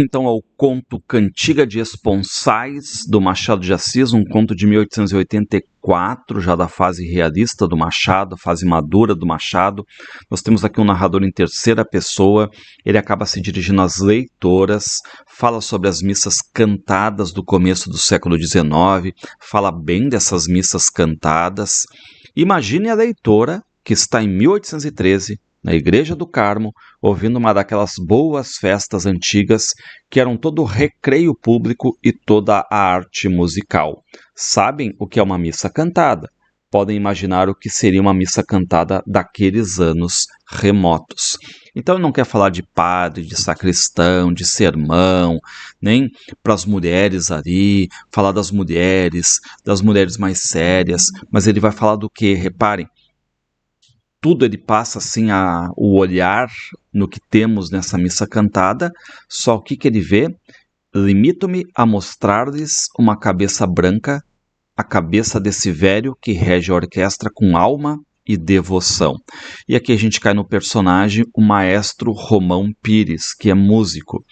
Então ao conto Cantiga de Esponsais, do Machado de Assis, um conto de 1884, já da fase realista do Machado, fase madura do Machado. Nós temos aqui um narrador em terceira pessoa, ele acaba se dirigindo às leitoras, fala sobre as missas cantadas do começo do século XIX, fala bem dessas missas cantadas. Imagine a leitora que está em 1813, na Igreja do Carmo, ouvindo uma daquelas boas festas antigas que eram todo o recreio público e toda a arte musical. Sabem o que é uma missa cantada? Podem imaginar o que seria uma missa cantada daqueles anos remotos. Então ele não quer falar de padre, de sacristão, de sermão, nem para as mulheres ali, falar das mulheres mais sérias, mas ele vai falar do quê? Reparem, tudo ele passa assim o olhar no que temos nessa missa cantada, só o que ele vê? Limito-me a mostrar-lhes uma cabeça branca, a cabeça desse velho que rege a orquestra com alma e devoção. E aqui a gente cai no personagem, o maestro Romão Pires, que é músico.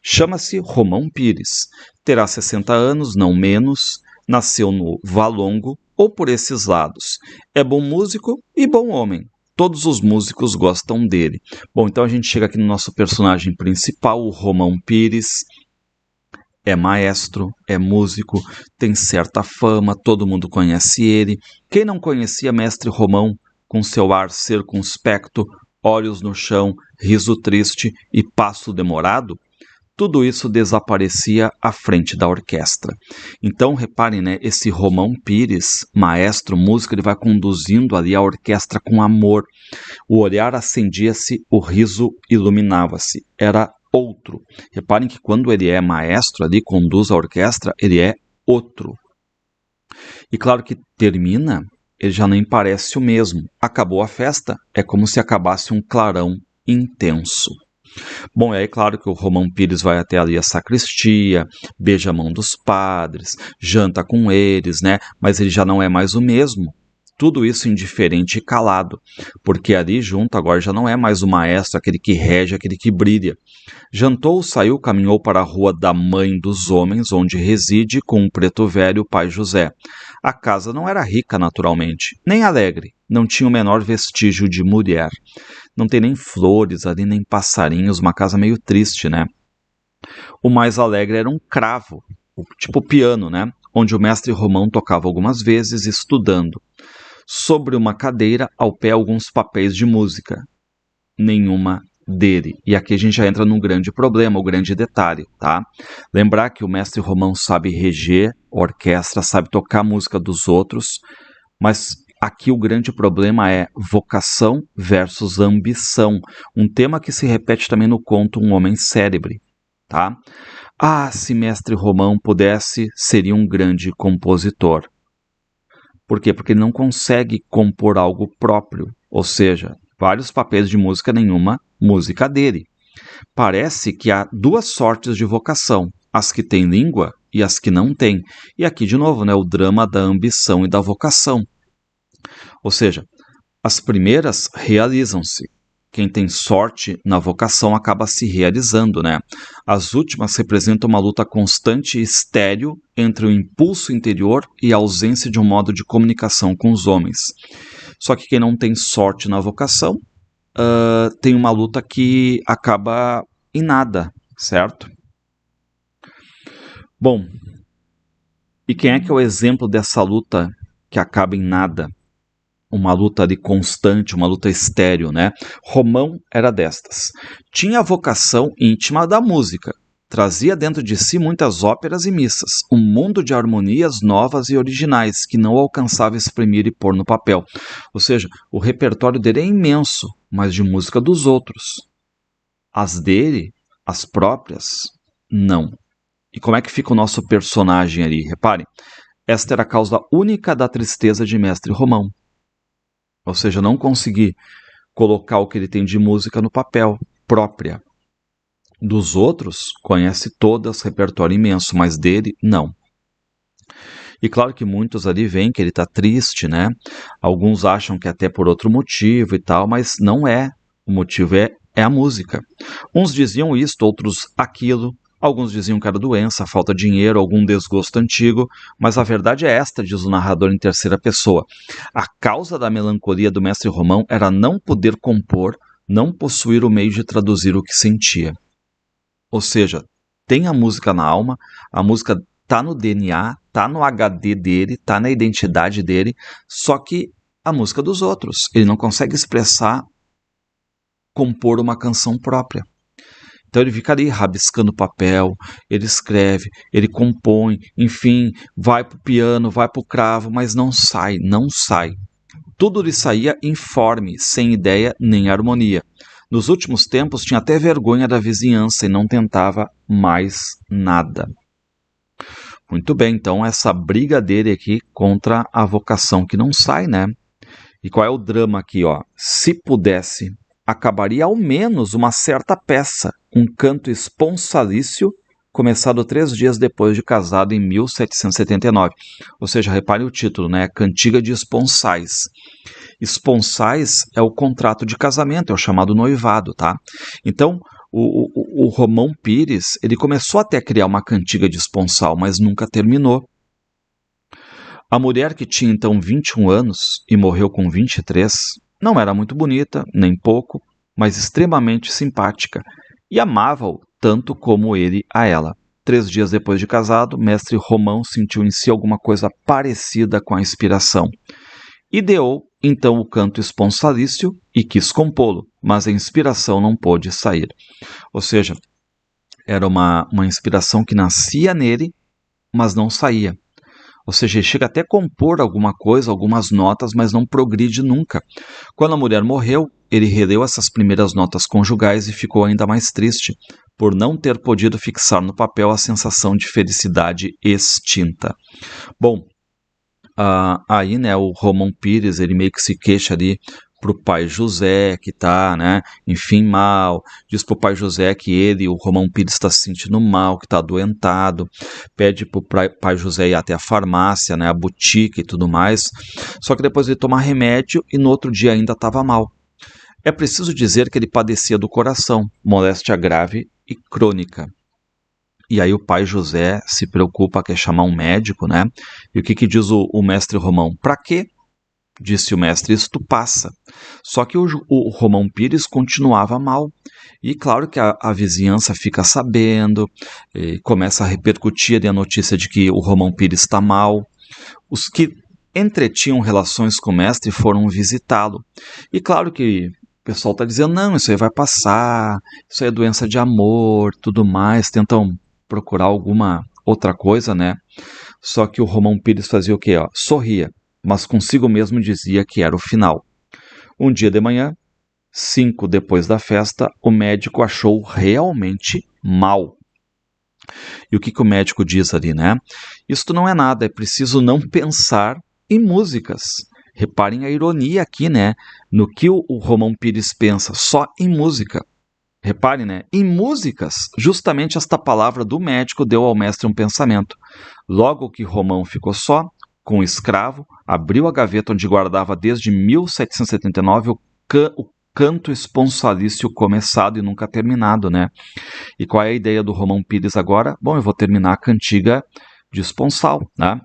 Chama-se Romão Pires, terá 60 anos, não menos, nasceu no Valongo ou por esses lados. É bom músico e bom homem. Todos os músicos gostam dele. Bom, então a gente chega aqui no nosso personagem principal, o Romão Pires. É maestro, é músico, tem certa fama, todo mundo conhece ele. Quem não conhecia Mestre Romão, com seu ar circunspecto, olhos no chão, riso triste e passo demorado? Tudo isso desaparecia à frente da orquestra. Então, reparem, né, esse Romão Pires, maestro, músico, ele vai conduzindo ali a orquestra com amor. O olhar acendia-se, o riso iluminava-se. Era outro. Reparem que quando ele é maestro ali, conduz a orquestra, ele é outro. E claro que termina, ele já nem parece o mesmo. Acabou a festa, é como se acabasse um clarão intenso. Bom, é claro que o Romão Pires vai até ali a sacristia, beija a mão dos padres, janta com eles, né? Mas ele já não é mais o mesmo. Tudo isso indiferente e calado, porque ali junto agora já não é mais o maestro, aquele que rege, aquele que brilha. Jantou, saiu, caminhou para a rua da mãe dos homens, onde reside com o preto velho, o pai José. A casa não era rica, naturalmente, nem alegre, não tinha o menor vestígio de mulher. Não tem nem flores ali, nem passarinhos, uma casa meio triste, né? O mais alegre era um cravo, tipo piano, né? Onde o mestre Romão tocava algumas vezes, estudando. Sobre uma cadeira, ao pé, alguns papéis de música. Nenhuma dele. E aqui a gente já entra num grande problema, o grande detalhe, tá? Lembrar que o mestre Romão sabe reger a orquestra, sabe tocar a música dos outros, mas aqui o grande problema é vocação versus ambição, um tema que se repete também no conto Um Homem Célebre, tá? Ah, se mestre Romão pudesse, seria um grande compositor. Por quê? Porque ele não consegue compor algo próprio, ou seja, vários papéis de música, nenhuma música dele. Parece que há duas sortes de vocação, as que têm língua e as que não têm. E aqui, de novo, né, o drama da ambição e da vocação. Ou seja, as primeiras realizam-se. Quem tem sorte na vocação acaba se realizando, né? As últimas representam uma luta constante e estéril entre o impulso interior e a ausência de um modo de comunicação com os homens. Só que quem não tem sorte na vocação tem uma luta que acaba em nada, certo? Bom, e quem é que é o exemplo dessa luta que acaba em nada? Uma luta ali constante, uma luta estéril, né? Romão era destas. Tinha a vocação íntima da música. Trazia dentro de si muitas óperas e missas, um mundo de harmonias novas e originais que não alcançava exprimir e pôr no papel. Ou seja, o repertório dele é imenso, mas de música dos outros. As dele, as próprias, não. E como é que fica o nosso personagem ali? Reparem, esta era a causa única da tristeza de Mestre Romão. Ou seja, não conseguir colocar o que ele tem de música no papel, própria. Dos outros, conhece todas, repertório imenso, mas dele, não. E claro que muitos ali veem que ele está triste, né? Alguns acham que até por outro motivo e tal, mas não é. O motivo é a música. Uns diziam isto, outros aquilo. Alguns diziam que era doença, falta de dinheiro, algum desgosto antigo, mas a verdade é esta, diz o narrador em terceira pessoa. A causa da melancolia do mestre Romão era não poder compor, não possuir o meio de traduzir o que sentia. Ou seja, tem a música na alma, a música tá no DNA, tá no HD dele, tá na identidade dele, só que a música dos outros. Ele não consegue expressar, compor uma canção própria. Então ele fica ali rabiscando papel, ele escreve, ele compõe, enfim, vai pro piano, vai pro cravo, mas não sai. Tudo lhe saía informe, sem ideia nem harmonia. Nos últimos tempos tinha até vergonha da vizinhança e não tentava mais nada. Muito bem, então essa briga dele aqui contra a vocação que não sai, né? E qual é o drama aqui, ó? Se pudesse, acabaria ao menos uma certa peça, um canto esponsalício, começado 3 dias depois de casado em 1779. Ou seja, repare o título, né? Cantiga de Esponsais. Esponsais é o contrato de casamento, é o chamado noivado, tá? Então, o Romão Pires, ele começou até a criar uma cantiga de esponsal, mas nunca terminou. A mulher, que tinha então 21 anos e morreu com 23, não era muito bonita, nem pouco, mas extremamente simpática, e amava-o tanto como ele a ela. 3 dias depois de casado, mestre Romão sentiu em si alguma coisa parecida com a inspiração. Ideou então o canto esponsalício e quis compô-lo, mas a inspiração não pôde sair. Ou seja, era uma inspiração que nascia nele, mas não saía. Ou seja, ele chega até a compor alguma coisa, algumas notas, mas não progride nunca. Quando a mulher morreu, ele releu essas primeiras notas conjugais e ficou ainda mais triste, por não ter podido fixar no papel a sensação de felicidade extinta. Bom, aí, né, o Romão Pires, ele meio que se queixa ali pro pai José, que tá, né, enfim, mal, diz pro pai José que ele, o Romão Pires, está se sentindo mal, que tá adoentado, pede pro pai José ir até a farmácia, né, a boutique e tudo mais, só que depois ele toma remédio e no outro dia ainda estava mal. É preciso dizer que ele padecia do coração, moléstia grave e crônica. E aí o pai José se preocupa, quer chamar um médico, né? E o que diz o mestre Romão? Para quê? Disse o mestre, isto passa. Só que o Romão Pires continuava mal. E claro que a vizinhança fica sabendo, começa a repercutir a notícia de que o Romão Pires está mal. Os que entretinham relações com o mestre foram visitá-lo. E claro que o pessoal está dizendo, não, isso aí vai passar, isso aí é doença de amor, tudo mais, tentam procurar alguma outra coisa, né? Só que o Romão Pires fazia o quê? Ó? Sorria, mas consigo mesmo dizia que era o final. Um dia de manhã, 5 depois da festa, o médico achou realmente mal. E o que o médico diz ali, né? Isto não é nada, é preciso não pensar em músicas. Reparem a ironia aqui, né? No que o Romão Pires pensa, só em música. Reparem, né? Em músicas, justamente esta palavra do médico deu ao mestre um pensamento. Logo que Romão ficou só, com o escravo, abriu a gaveta onde guardava desde 1779 o canto esponsalício começado e nunca terminado, né? E qual é a ideia do Romão Pires agora? Bom, eu vou terminar a cantiga de esponsal, né?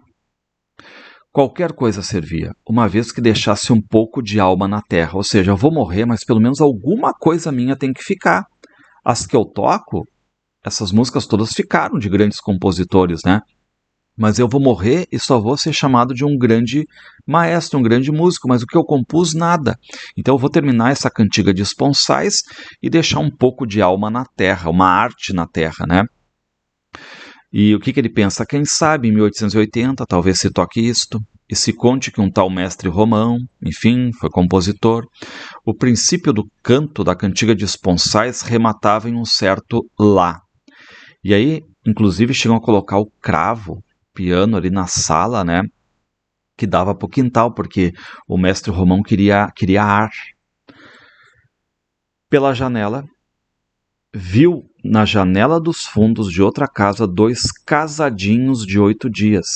Qualquer coisa servia, uma vez que deixasse um pouco de alma na terra. Ou seja, eu vou morrer, mas pelo menos alguma coisa minha tem que ficar. As que eu toco, essas músicas todas ficaram de grandes compositores, né? Mas eu vou morrer e só vou ser chamado de um grande maestro, um grande músico, mas o que eu compus, nada. Então eu vou terminar essa cantiga de esponsais e deixar um pouco de alma na terra, uma arte na terra, né? E o que ele pensa? Quem sabe, em 1880, talvez se toque isto, e se conte que um tal mestre Romão, enfim, foi compositor. O princípio do canto da cantiga de esponsais rematava em um certo lá. E aí, inclusive, chegam a colocar o cravo, piano ali na sala, né? Que dava para o quintal, porque o mestre Romão queria ar. Pela janela, viu na janela dos fundos de outra casa 2 casadinhos de 8 dias,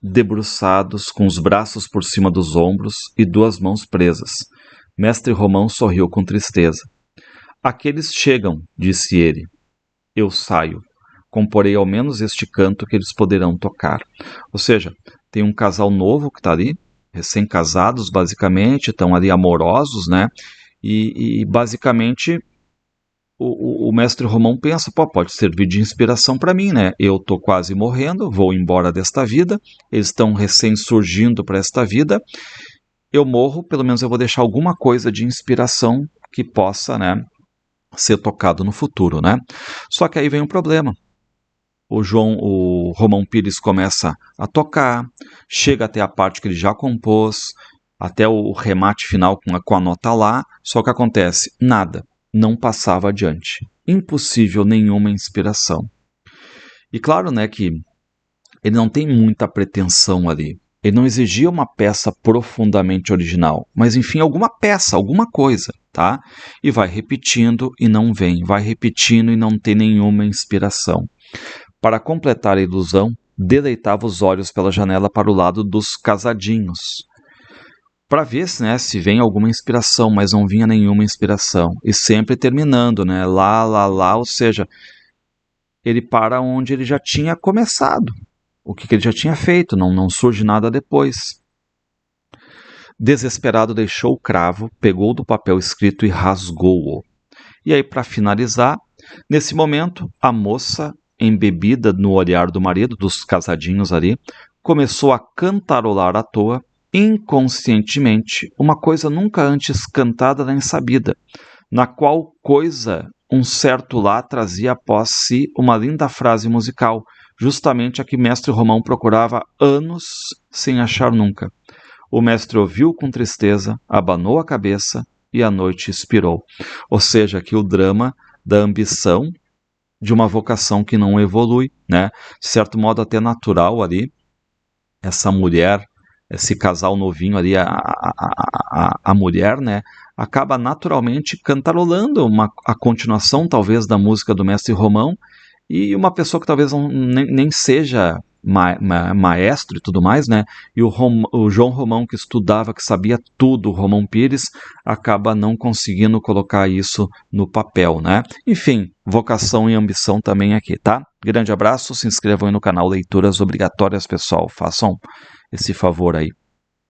debruçados, com os braços por cima dos ombros e 2 mãos presas. Mestre Romão sorriu com tristeza. Aqueles chegam, disse ele. Eu saio. comporei ao menos este canto que eles poderão tocar. Ou seja, tem um casal novo que está ali, recém-casados basicamente, estão ali amorosos, né? E basicamente o mestre Romão pensa, pode servir de inspiração para mim, né? Eu estou quase morrendo, vou embora desta vida, eles estão recém-surgindo para esta vida, eu morro, pelo menos eu vou deixar alguma coisa de inspiração que possa, né, ser tocado no futuro, né? Só que aí vem um problema. O Romão Pires começa a tocar, chega até a parte que ele já compôs, até o remate final com a nota lá, só que acontece nada, não passava adiante. Impossível nenhuma inspiração. E claro, né, que ele não tem muita pretensão ali. Ele não exigia uma peça profundamente original, mas enfim, alguma peça, alguma coisa, tá? E vai repetindo e não vem, vai repetindo e não tem nenhuma inspiração. Para completar a ilusão, deleitava os olhos pela janela para o lado dos casadinhos, para ver se vem alguma inspiração, mas não vinha nenhuma inspiração. E sempre terminando, né? Lá, ou seja, ele para onde ele já tinha começado. O que ele já tinha feito, não surge nada depois. Desesperado, deixou o cravo, pegou do papel escrito e rasgou-o. E aí, para finalizar, nesse momento, a moça, embebida no olhar do marido, dos casadinhos ali, começou a cantarolar à toa, inconscientemente, uma coisa nunca antes cantada nem sabida, na qual coisa um certo lá trazia após si uma linda frase musical, justamente a que mestre Romão procurava anos sem achar nunca. O mestre ouviu com tristeza, abanou a cabeça e a noite expirou. Ou seja, aqui o drama da ambição de uma vocação que não evolui, né? De certo modo até natural ali, essa mulher, esse casal novinho ali, a mulher, né, acaba naturalmente cantarolando a continuação, talvez, da música do mestre Romão, e uma pessoa que talvez nem seja maestro e tudo mais, né, e o João Romão, que estudava, que sabia tudo, o Romão Pires, acaba não conseguindo colocar isso no papel, né. Enfim, vocação e ambição também aqui, tá? Grande abraço, se inscrevam aí no canal Leituras Obrigatórias, pessoal, façam esse favor aí.